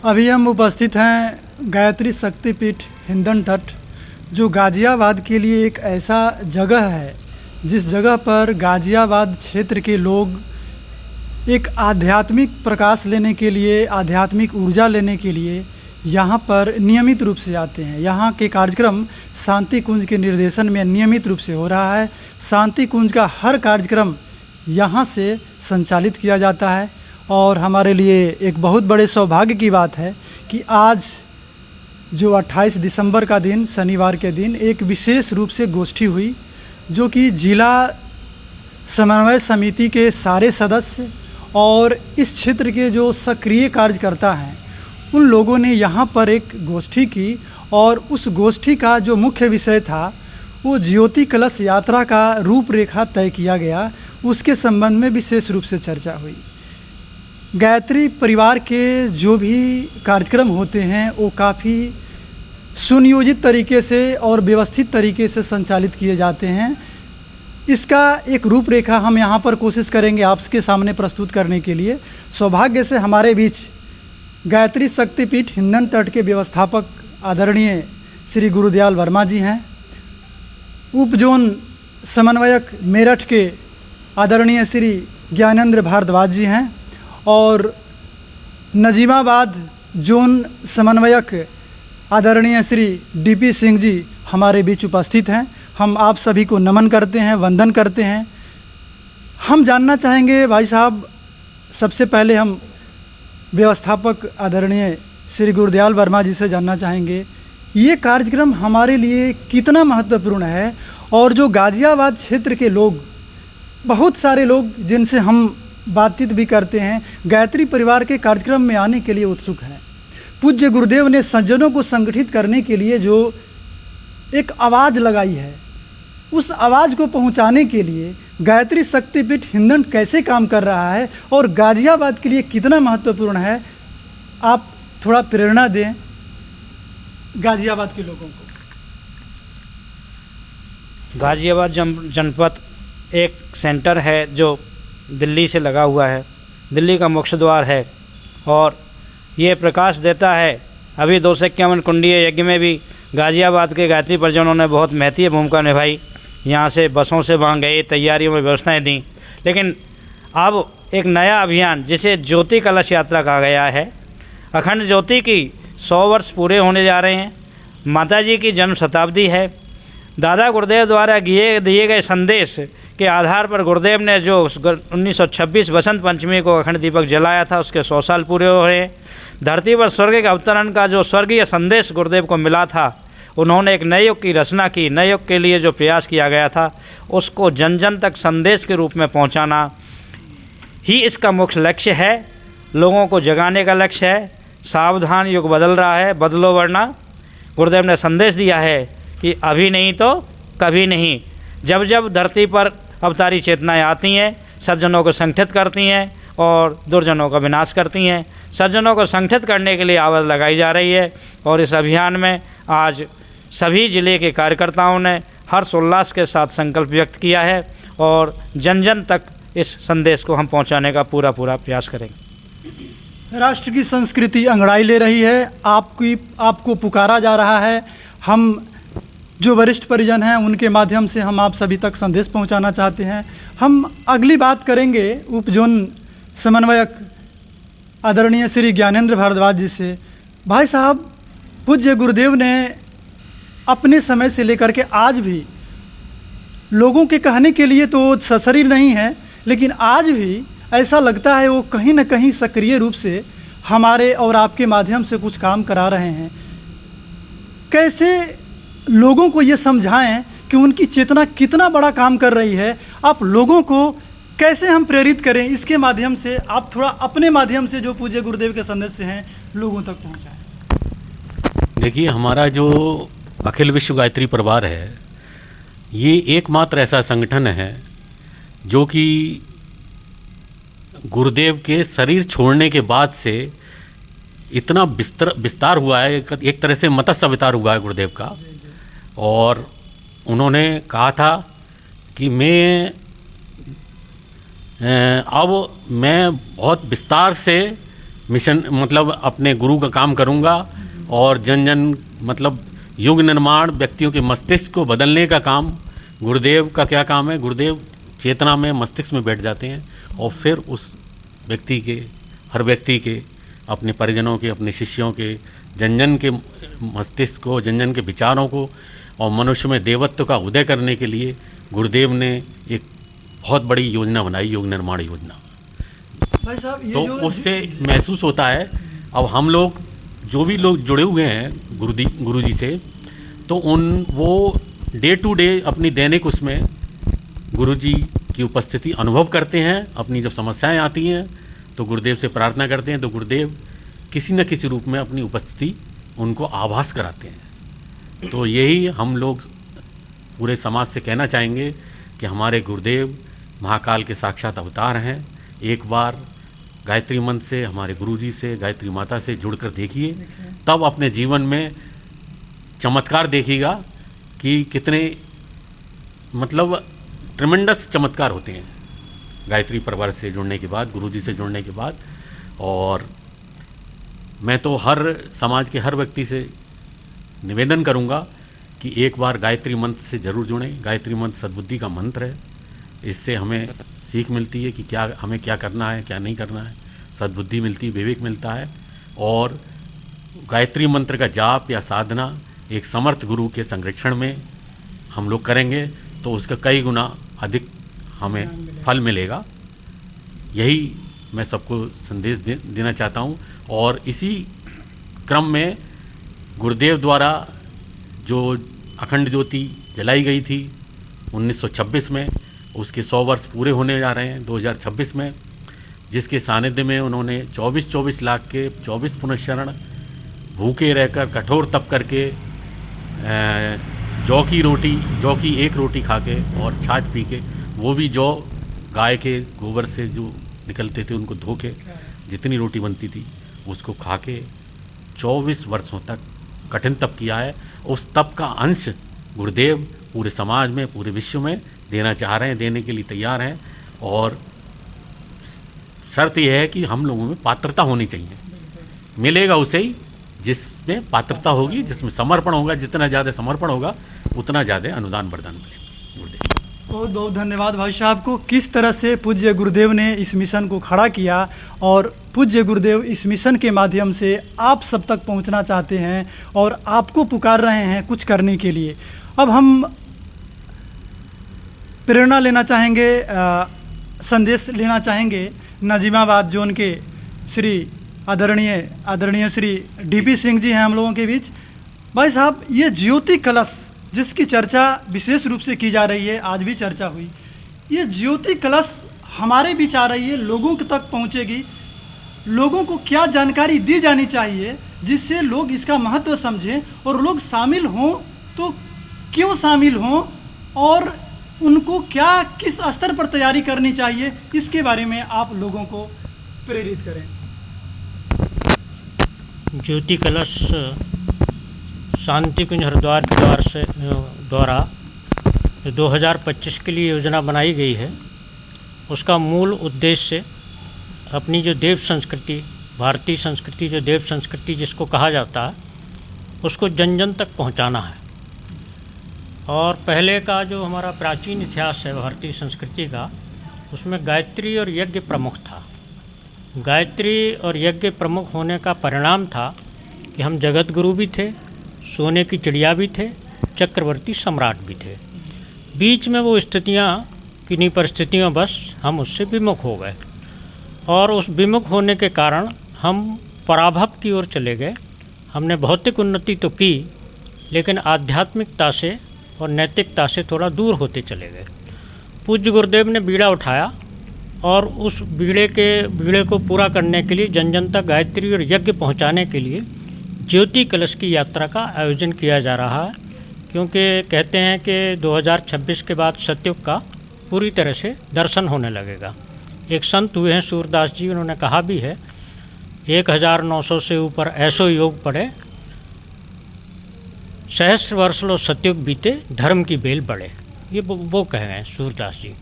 अभी हम उपस्थित हैं गायत्री शक्तिपीठ हिंदन तट, जो गाज़ियाबाद के लिए एक ऐसा जगह है जिस जगह पर गाज़ियाबाद क्षेत्र के लोग एक आध्यात्मिक प्रकाश लेने के लिए, आध्यात्मिक ऊर्जा लेने के लिए यहाँ पर नियमित रूप से आते हैं। यहाँ के कार्यक्रम शांति कुंज के निर्देशन में नियमित रूप से हो रहा है। शांति कुंज का हर कार्यक्रम यहाँ से संचालित किया जाता है और हमारे लिए एक बहुत बड़े सौभाग्य की बात है कि आज जो 28 दिसंबर का दिन, शनिवार के दिन, एक विशेष रूप से गोष्ठी हुई, जो कि जिला समन्वय समिति के सारे सदस्य और इस क्षेत्र के जो सक्रिय कार्यकर्ता हैं उन लोगों ने यहाँ पर एक गोष्ठी की और उस गोष्ठी का जो मुख्य विषय था वो ज्योति कलश यात्रा का रूपरेखा तय किया गया। उसके संबंध में विशेष रूप से चर्चा हुई। गायत्री परिवार के जो भी कार्यक्रम होते हैं वो काफ़ी सुनियोजित तरीके से और व्यवस्थित तरीके से संचालित किए जाते हैं। इसका एक रूपरेखा हम यहाँ पर कोशिश करेंगे आपके सामने प्रस्तुत करने के लिए। सौभाग्य से हमारे बीच गायत्री शक्तिपीठ हिंदन तट के व्यवस्थापक आदरणीय श्री गुरुदयाल वर्मा जी हैं। उप जोन समन्वयक मेरठ के आदरणीय श्री ज्ञानेंद्र भारद्वाज जी हैं और नजीमाबाद जोन समन्वयक आदरणीय श्री डीपी सिंह जी हमारे बीच उपस्थित हैं। हम आप सभी को नमन करते हैं, वंदन करते हैं। हम जानना चाहेंगे भाई साहब, सबसे पहले हम व्यवस्थापक आदरणीय श्री गुरुदयाल वर्मा जी से जानना चाहेंगे ये कार्यक्रम हमारे लिए कितना महत्वपूर्ण है और जो गाज़ियाबाद क्षेत्र के लोग, बहुत सारे लोग जिनसे हम बातचीत भी करते हैं, गायत्री परिवार के कार्यक्रम में आने के लिए उत्सुक हैं। पूज्य गुरुदेव ने सज्जनों को संगठित करने के लिए जो एक आवाज़ लगाई है, उस आवाज़ को पहुंचाने के लिए गायत्री शक्तिपीठ हिंदन कैसे काम कर रहा है और गाज़ियाबाद के लिए कितना महत्वपूर्ण है, आप थोड़ा प्रेरणा दें गाज़ियाबाद के लोगों को। गाज़ियाबाद जनपद एक सेंटर है जो दिल्ली से लगा हुआ है, दिल्ली का मुख्य द्वार है और ये प्रकाश देता है। अभी 251 कुंडीय यज्ञ में भी गाज़ियाबाद के गायत्री परिजनों ने बहुत महत्वपूर्ण भूमिका निभाई। यहाँ से बसों से वहाँ गए, तैयारियों में व्यवस्थाएं दी। लेकिन अब एक नया अभियान जिसे ज्योति कलश यात्रा कहा गया है, अखंड ज्योति की 100 वर्ष पूरे होने जा रहे हैं। माता जी की जन्म शताब्दी है। दादा गुरुदेव द्वारा दिए गए संदेश के आधार पर गुरुदेव ने जो 1926 बसंत पंचमी को अखंड दीपक जलाया था, उसके 100 साल पूरे हो रहे हैं। धरती पर स्वर्ग के अवतरण का जो स्वर्गीय संदेश गुरुदेव को मिला था, उन्होंने एक नए युग की रचना की। नए युग के लिए जो प्रयास किया गया था उसको जन जन तक संदेश के रूप में पहुंचाना ही इसका मुख्य लक्ष्य है। लोगों को जगाने का लक्ष्य है। सावधान, युग बदल रहा है, बदलो वरना। गुरुदेव ने संदेश दिया है कि अभी नहीं तो कभी नहीं। जब जब धरती पर अवतारी चेतनाएँ आती हैं, सज्जनों को संगठित करती हैं और दुर्जनों का विनाश करती हैं। सज्जनों को संगठित करने के लिए आवाज़ लगाई जा रही है और इस अभियान में आज सभी ज़िले के कार्यकर्ताओं ने हर्ष उल्लास के साथ संकल्प व्यक्त किया है और जन जन तक इस संदेश को हम पहुंचाने का पूरा प्रयास करेंगे। राष्ट्र की संस्कृति अंगड़ाई ले रही है, आपको पुकारा जा रहा है। हम जो वरिष्ठ परिजन हैं उनके माध्यम से हम आप सभी तक संदेश पहुंचाना चाहते हैं। हम अगली बात करेंगे उप जोन समन्वयक आदरणीय श्री ज्ञानेंद्र भारद्वाज जी से। भाई साहब, पूज्य गुरुदेव ने अपने समय से लेकर के आज भी लोगों के कहने के लिए तो सशरीर नहीं है, लेकिन आज भी ऐसा लगता है वो कहीं ना कहीं सक्रिय रूप से हमारे और आपके माध्यम से कुछ काम करा रहे हैं। कैसे लोगों को ये समझाएं कि उनकी चेतना कितना बड़ा काम कर रही है, आप लोगों को कैसे हम प्रेरित करें, इसके माध्यम से आप थोड़ा अपने माध्यम से जो पूज्य गुरुदेव के संदेश हैं लोगों तक पहुंचाएं। देखिए, हमारा जो अखिल विश्व गायत्री परिवार है, ये एकमात्र ऐसा संगठन है जो कि गुरुदेव के शरीर छोड़ने के बाद से इतना विस्तार हुआ है, एक तरह से मत्स्य अवतार हुआ है गुरुदेव का। और उन्होंने कहा था कि अब मैं बहुत विस्तार से मिशन मतलब अपने गुरु का काम करूँगा और जन जन मतलब युग निर्माण, व्यक्तियों के मस्तिष्क को बदलने का काम गुरुदेव का क्या काम है। गुरुदेव चेतना में, मस्तिष्क में बैठ जाते हैं और फिर उस व्यक्ति के, हर व्यक्ति के, अपने परिजनों के, अपने शिष्यों के, जन जन के मस्तिष्क को, जन जन के विचारों को और मनुष्य में देवत्व का उदय करने के लिए गुरुदेव ने एक बहुत बड़ी योजना बनाई, योग निर्माण योजना। भाई साहब, ये तो जो उससे महसूस होता है, अब हम लोग जो भी लोग जुड़े हुए हैं गुरु जी से, तो वो डे टू डे अपनी दैनिक उसमें गुरु जी की उपस्थिति अनुभव करते हैं। अपनी जब समस्याएं आती हैं तो गुरुदेव से प्रार्थना करते हैं, तो गुरुदेव किसी न किसी रूप में अपनी उपस्थिति उनको आभास कराते हैं। तो यही हम लोग पूरे समाज से कहना चाहेंगे कि हमारे गुरुदेव महाकाल के साक्षात अवतार हैं। एक बार गायत्री मंत्र से, हमारे गुरुजी से, गायत्री माता से जुड़कर देखिए, तब अपने जीवन में चमत्कार देखिएगा कि कितने मतलब ट्रिमेंडस चमत्कार होते हैं गायत्री परिवार से जुड़ने के बाद, गुरुजी से जुड़ने के बाद। और मैं तो हर समाज के हर व्यक्ति से निवेदन करूंगा कि एक बार गायत्री मंत्र से ज़रूर जुड़ें। गायत्री मंत्र सद्बुद्धि का मंत्र है, इससे हमें सीख मिलती है कि क्या हमें क्या करना है, क्या नहीं करना है, सद्बुद्धि मिलती, विवेक मिलता है। और गायत्री मंत्र का जाप या साधना एक समर्थ गुरु के संरक्षण में हम लोग करेंगे तो उसका कई गुना अधिक हमें फल मिलेगा। यही मैं सबको संदेश देना चाहता हूँ। और इसी क्रम में गुरुदेव द्वारा जो अखंड ज्योति जलाई गई थी 1926 में, उसके 100 वर्ष पूरे होने जा रहे हैं 2026 में, जिसके सानिध्य में उन्होंने 24 लाख के 24 पुनश्चरण भूखे रहकर, कठोर तप करके, जौ की एक रोटी खा के और छाछ पी के, वो भी जौ गाय के गोबर से जो निकलते थे उनको धो के जितनी रोटी बनती थी उसको खा के 24 वर्षों तक कठिन तप किया है। उस तप का अंश गुरुदेव पूरे समाज में, पूरे विश्व में देना चाह रहे हैं, देने के लिए तैयार हैं। और शर्त यह है कि हम लोगों में पात्रता होनी चाहिए। मिलेगा उसे ही जिसमें पात्रता होगी, जिसमें समर्पण होगा। जितना ज़्यादा समर्पण होगा उतना ज़्यादा अनुदान वरदान मिलेगा। गुरुदेव बहुत बहुत धन्यवाद भाई साहब को। किस तरह से पूज्य गुरुदेव ने इस मिशन को खड़ा किया और पूज्य गुरुदेव इस मिशन के माध्यम से आप सब तक पहुंचना चाहते हैं और आपको पुकार रहे हैं कुछ करने के लिए। अब हम प्रेरणा लेना चाहेंगे, संदेश लेना चाहेंगे नाजिमाबाद जोन के श्री आदरणीय श्री डीपी सिंह जी हैं हम लोगों के बीच। भाई साहब, ये ज्योति कलश जिसकी चर्चा विशेष रूप से की जा रही है, आज भी चर्चा हुई, ये ज्योति कलश हमारे बीच आ रही है, लोगों तक पहुंचेगी। लोगों को क्या जानकारी दी जानी चाहिए जिससे लोग इसका महत्व समझें और लोग शामिल हों तो क्यों शामिल हों और उनको क्या किस स्तर पर तैयारी करनी चाहिए, इसके बारे में आप लोगों को प्रेरित करें। ज्योति कलश शांति कुंज हरिद्वार के द्वारा 2025 के लिए योजना बनाई गई है। उसका मूल उद्देश्य अपनी जो देव संस्कृति, भारतीय संस्कृति, जो देव संस्कृति जिसको कहा जाता है, उसको जन जन तक पहुंचाना है। और पहले का जो हमारा प्राचीन इतिहास है भारतीय संस्कृति का, उसमें गायत्री और यज्ञ प्रमुख था। गायत्री और यज्ञ प्रमुख होने का परिणाम था कि हम जगत गुरु भी थे, सोने की चिड़िया भी थे, चक्रवर्ती सम्राट भी थे। बीच में वो स्थितियाँ, किन्हीं परिस्थितियों बस हम उससे विमुख हो गए और उस विमुख होने के कारण हम पराभव की ओर चले गए। हमने भौतिक उन्नति तो की लेकिन आध्यात्मिकता से और नैतिकता से थोड़ा दूर होते चले गए। पूज्य गुरुदेव ने बीड़ा उठाया और उस बीड़े को पूरा करने के लिए, जन जन तक गायत्री और यज्ञ पहुंचाने के लिए ज्योति कलश की यात्रा का आयोजन किया जा रहा है। क्योंकि कहते हैं कि 2026 के बाद सतयुग का पूरी तरह से दर्शन होने लगेगा। एक संत हुए हैं सूरदास जी, उन्होंने कहा भी है 1900 से ऊपर ऐसो योग पड़े, सहस्र वर्ष लो सतयुग बीते, धर्म की बेल बढ़े। ये वो कह गए हैं सूरदास जी।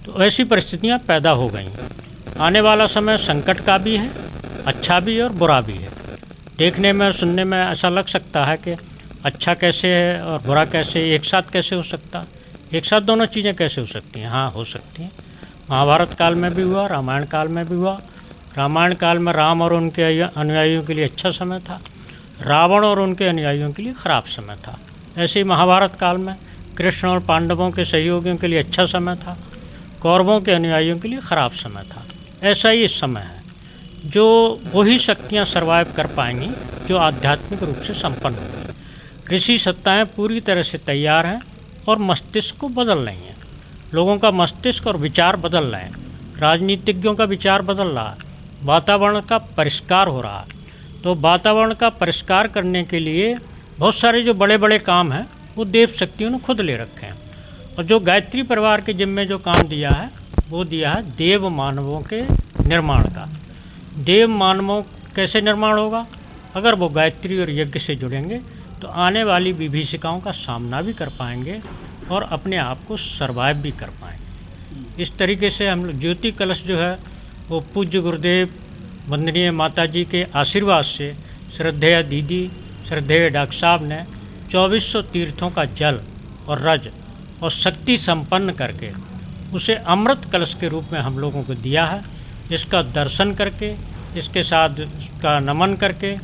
तो ऐसी परिस्थितियां पैदा हो गई। आने वाला समय संकट का भी है, अच्छा भी है और बुरा भी है। देखने में सुनने में ऐसा लग सकता है कि अच्छा कैसे है और बुरा कैसे, एक साथ कैसे हो सकता है, एक साथ दोनों चीज़ें कैसे हो सकती हैं? हाँ, हो सकती हैं। महाभारत काल में भी हुआ, रामायण काल में भी हुआ। रामायण काल में राम और उनके अनुयायियों के लिए अच्छा समय था, रावण और उनके अनुयायियों के लिए खराब समय था। ऐसे ही महाभारत काल में कृष्ण और पांडवों के सहयोगियों के लिए अच्छा समय था, कौरवों के अनुयायियों के लिए खराब समय था। ऐसा ही इस समय है, जो वही शक्तियाँ सर्वाइव कर पाएंगी जो आध्यात्मिक रूप से संपन्न होंगी। ऋषि सत्ताएँ पूरी तरह से तैयार हैं और मस्तिष्क को बदल रही हैं। लोगों का मस्तिष्क और विचार बदल रहे हैं, राजनीतिज्ञों का विचार बदल रहा है, वातावरण का परिष्कार हो रहा है। तो वातावरण का परिष्कार करने के लिए बहुत सारे जो बड़े बड़े काम हैं वो देव शक्तियों ने खुद ले रखे हैं। और जो गायत्री परिवार के जिम्मे जो काम दिया है वो दिया है देव मानवों के निर्माण का। देव मानवों कैसे निर्माण होगा? अगर वो गायत्री और यज्ञ से जुड़ेंगे तो आने वाली विभीषिकाओं का सामना भी कर पाएंगे और अपने आप को सर्वाइव भी कर पाएंगे। इस तरीके से हम लोग ज्योति कलश जो है वो पूज्य गुरुदेव वंदनीय माता जी के आशीर्वाद से श्रद्धेय दीदी, श्रद्धेय डॉक्टर साहब ने 2400 तीर्थों का जल और रज और शक्ति संपन्न करके उसे अमृत कलश के रूप में हम लोगों को दिया है। इसका दर्शन करके, इसके साथ इसका नमन करके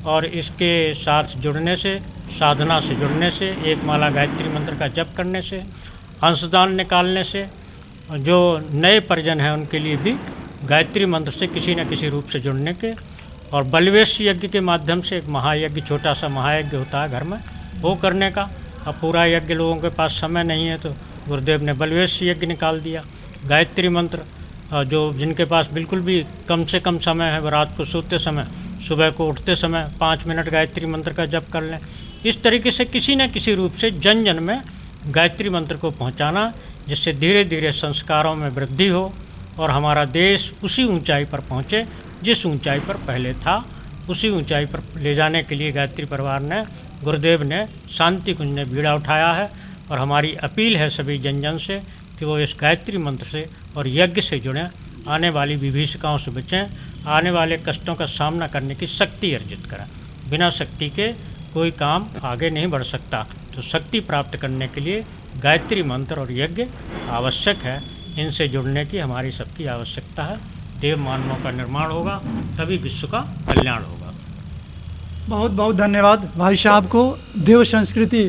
और इसके साथ जुड़ने से, साधना से जुड़ने से, एक माला गायत्री मंत्र का जप करने से, अंशदान निकालने से, जो नए परिजन हैं उनके लिए भी गायत्री मंत्र से किसी न किसी रूप से जुड़ने के, और बलवेश यज्ञ के माध्यम से एक महायज्ञ, छोटा सा महायज्ञ होता है घर में, वो करने का। अब पूरा यज्ञ लोगों के पास समय नहीं है तो गुरुदेव ने बलवेश यज्ञ निकाल दिया। गायत्री मंत्र जो जिनके पास बिल्कुल भी कम से कम समय है, वो रात को सोते समय, सुबह को उठते समय 5 मिनट गायत्री मंत्र का जप कर लें। इस तरीके से किसी न किसी रूप से जन जन में गायत्री मंत्र को पहुंचाना, जिससे धीरे धीरे संस्कारों में वृद्धि हो और हमारा देश उसी ऊंचाई पर पहुंचे जिस ऊंचाई पर पहले था। उसी ऊंचाई पर ले जाने के लिए गायत्री परिवार ने, गुरुदेव ने, शांति कुंज ने बीड़ा उठाया है। और हमारी अपील है सभी जन जन से कि वो इस गायत्री मंत्र से और यज्ञ से जुड़ें, आने वाली विभीषिकाओं से बचें, आने वाले कष्टों का सामना करने की शक्ति अर्जित करें। बिना शक्ति के कोई काम आगे नहीं बढ़ सकता। तो शक्ति प्राप्त करने के लिए गायत्री मंत्र और यज्ञ आवश्यक है। इनसे जुड़ने की हमारी सबकी आवश्यकता है। देव मानवों का निर्माण होगा, तभी विश्व का कल्याण होगा। बहुत बहुत धन्यवाद भाई साहब को। देव संस्कृति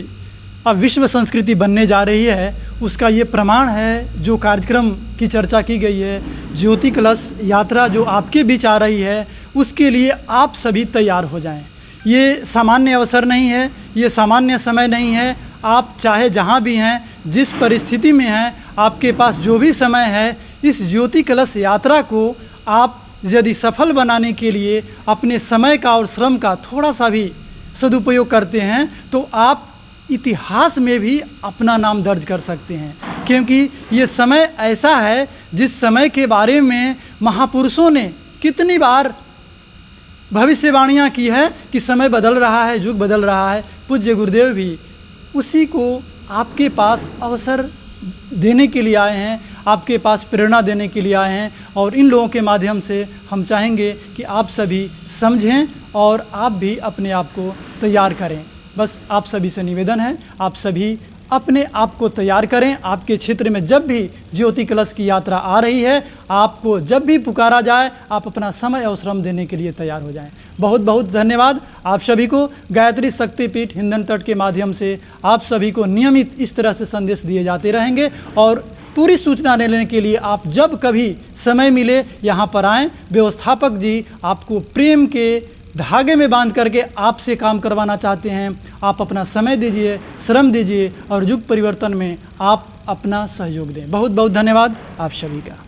अब विश्व संस्कृति बनने जा रही है, उसका ये प्रमाण है जो कार्यक्रम की चर्चा की गई है। ज्योति कलश यात्रा जो आपके बीच आ रही है, उसके लिए आप सभी तैयार हो जाएं। ये सामान्य अवसर नहीं है, ये सामान्य समय नहीं है। आप चाहे जहाँ भी हैं, जिस परिस्थिति में हैं, आपके पास जो भी समय है, इस ज्योति कलश यात्रा को आप यदि सफल बनाने के लिए अपने समय का और श्रम का थोड़ा सा भी सदुपयोग करते हैं तो आप इतिहास में भी अपना नाम दर्ज कर सकते हैं। क्योंकि ये समय ऐसा है जिस समय के बारे में महापुरुषों ने कितनी बार भविष्यवाणियाँ की है कि समय बदल रहा है, युग बदल रहा है। पूज्य गुरुदेव भी उसी को आपके पास अवसर देने के लिए आए हैं, आपके पास प्रेरणा देने के लिए आए हैं। और इन लोगों के माध्यम से हम चाहेंगे कि आप सभी समझें और आप भी अपने आप को तैयार करें। बस आप सभी से निवेदन है, आप सभी अपने आप को तैयार करें। आपके क्षेत्र में जब भी ज्योति कलश की यात्रा आ रही है, आपको जब भी पुकारा जाए, आप अपना समय और श्रम देने के लिए तैयार हो जाएं। बहुत बहुत धन्यवाद आप सभी को। गायत्री शक्तिपीठ हिंदन तट के माध्यम से आप सभी को नियमित इस तरह से संदेश दिए जाते रहेंगे और पूरी सूचना लेने के लिए आप जब कभी समय मिले यहाँ पर आएँ। व्यवस्थापक जी आपको प्रेम के धागे में बांध करके आपसे काम करवाना चाहते हैं। आप अपना समय दीजिए, श्रम दीजिए और युग परिवर्तन में आप अपना सहयोग दें। बहुत बहुत धन्यवाद आप सभी का।